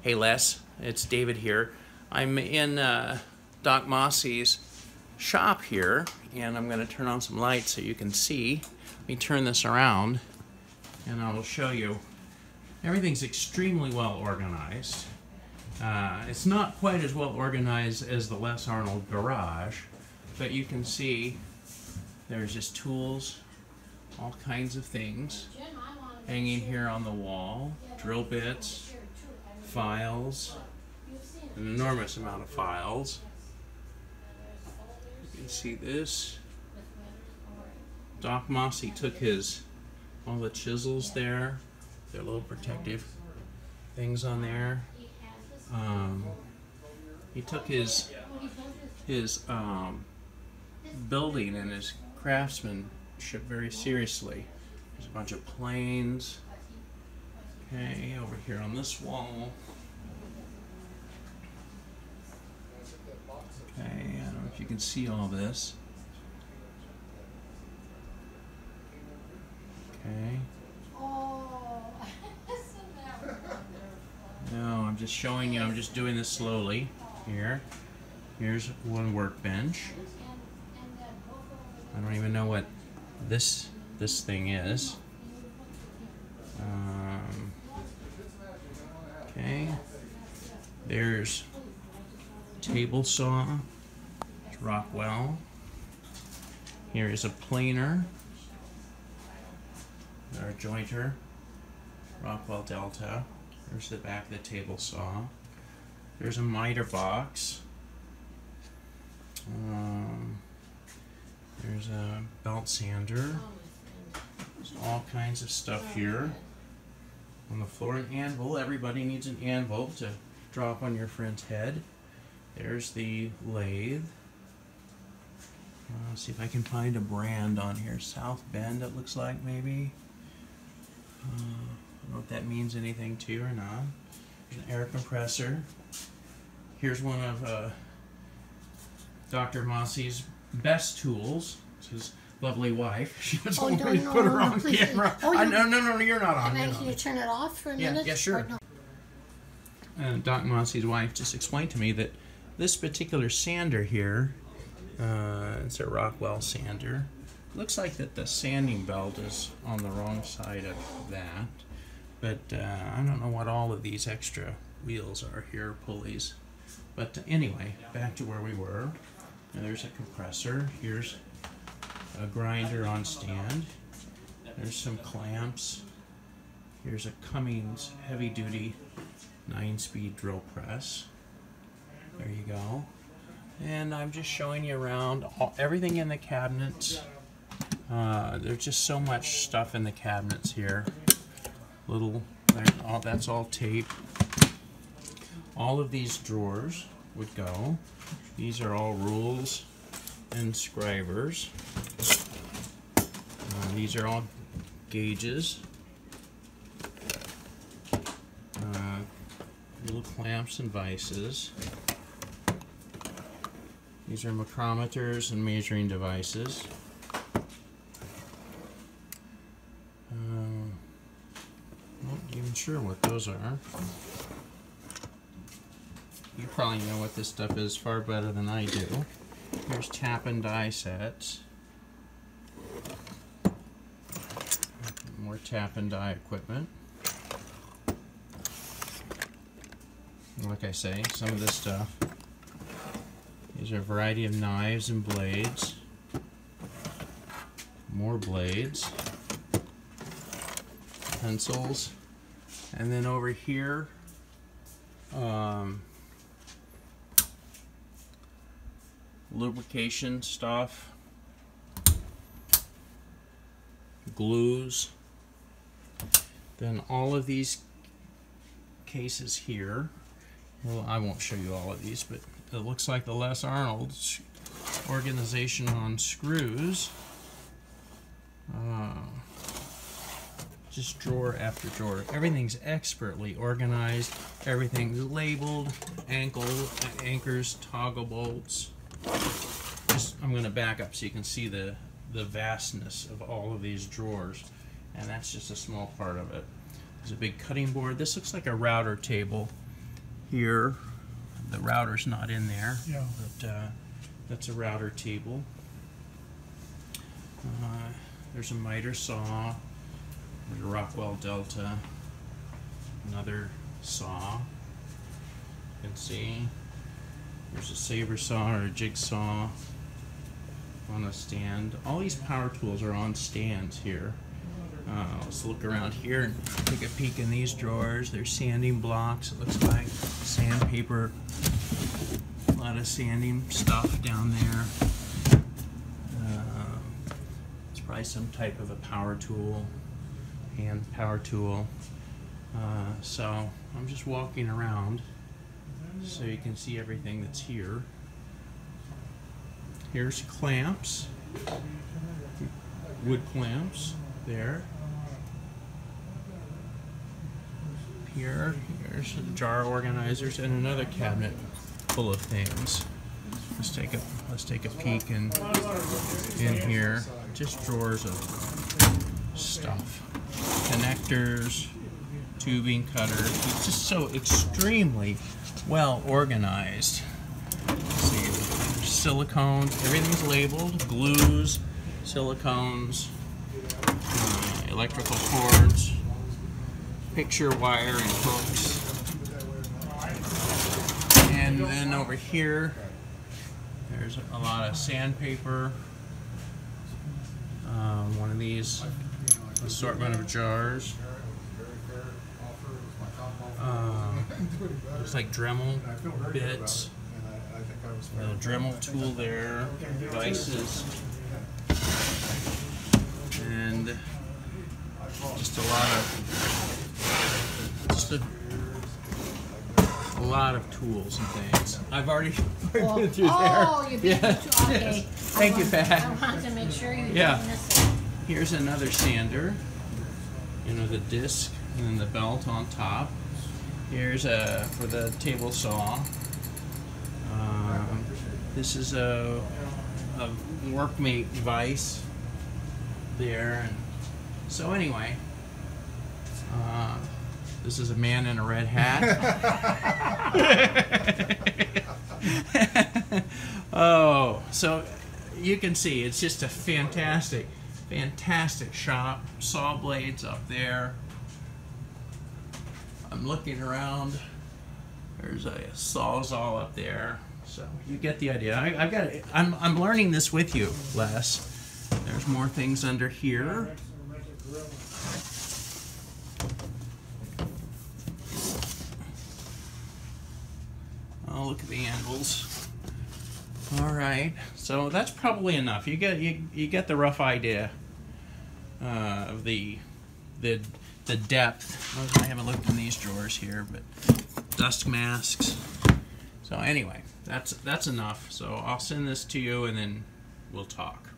Hey Les, it's David here. I'm in Doc Mossey's shop here, and I'm going to turn on some lights so you can see. Let me turn this around and I will show you. Everything's extremely well organized. It's not quite as well organized as the Les Arnold garage, but you can see there's just tools, all kinds of things hanging here on the wall, drill bits, files, an enormous amount of files. You can see this. Doc Mossey took all the chisels there, their little protective things on there. He took his building and his craftsmanship very seriously. There's a bunch of planes. Okay, over here on this wall. Okay, I don't know if you can see all this. Okay. No, I'm just showing you, I'm just doing this slowly. Here's one workbench. I don't even know what this thing is. Okay. There's table saw. It's Rockwell. Here is a planer. Our jointer. Rockwell Delta. There's the back of the table saw. There's a miter box. There's a belt sander. There's all kinds of stuff here. On the floor, an anvil. Everybody needs an anvil to drop on your friend's head. There's the lathe. Let's see if I can find a brand on here. South Bend, it looks like, maybe. I don't know if that means anything to you or not. There's an air compressor. Here's one of Dr. Mossey's best tools. It's his lovely wife. She was always put her on camera. No, you're not on. Can you turn it off for a minute? Yeah, sure. No? Doc Mossey's wife just explained to me that this particular sander here, it's a Rockwell sander. Looks like that the sanding belt is on the wrong side of that, but I don't know what all of these extra wheels are here, pulleys. But anyway, back to where we were. Now there's a compressor. Here's a grinder on stand. There's some clamps. Here's a Cummins heavy-duty 9-speed drill press. There you go. And I'm just showing you around everything in the cabinets. There's just so much stuff in the cabinets here. That's all tape. All of these drawers would go. These are all rules and scribers. These are all gauges. Little clamps and vices. These are micrometers and measuring devices. Not even sure what those are. You probably know what this stuff is far better than I do. Here's tap and die sets. More tap and die equipment. Like I say, some of this stuff. These are a variety of knives and blades. More blades. Pencils. And then over here, lubrication stuff. Glues. Then all of these cases here. Well, I won't show you all of these, but it looks like the Les Arnold organization on screws. Just drawer after drawer. Everything's expertly organized. Everything's labeled. Anchors, toggle bolts. I'm going to back up so you can see the vastness of all of these drawers. And that's just a small part of it. There's a big cutting board. This looks like a router table. here. The router's not in there, Yeah. but that's a router table. There's a miter saw. There's a Rockwell Delta. Another saw. You can see. There's a saber saw or a jigsaw on a stand. All these power tools are on stands here. Let's look around here and take a peek in these drawers. There's sanding blocks, it looks like. Sandpaper. A lot of sanding stuff down there. It's probably some type of a power tool, hand power tool. So I'm just walking around so you can see everything that's here. Here's clamps, wood clamps there. Here's jar organizers and another cabinet full of things. Let's take a peek in here. Just drawers of stuff, connectors, tubing cutters. It's just so extremely well organized. Let's see, silicones, everything's labeled. Glues, silicones, electrical cords, picture wire and hooks. And then over here, there's a lot of sandpaper. One of these assortment of jars. Looks like Dremel bits. A little Dremel tool there. Devices. And just a lot of tools and things. I've already been through there. Oh, you've been through, okay. Yes. Thank you, Pat. I wanted to make sure you Yeah. didn't miss it. Here's another sander. You know, the disc and then the belt on top. Here's for the table saw. This is a workmate vise there. And so anyway, this is a man in a red hat. Oh, so you can see it's just a fantastic shop. Saw blades up there. I'm looking around. There's a sawzall up there. So you get the idea. I'm learning this with you, Les. There's more things under here. Oh, look at the anvils. All right, so that's probably enough. You get the rough idea of the depth. I haven't looked in these drawers here, but dust masks. So anyway, that's enough. So I'll send this to you, and then we'll talk.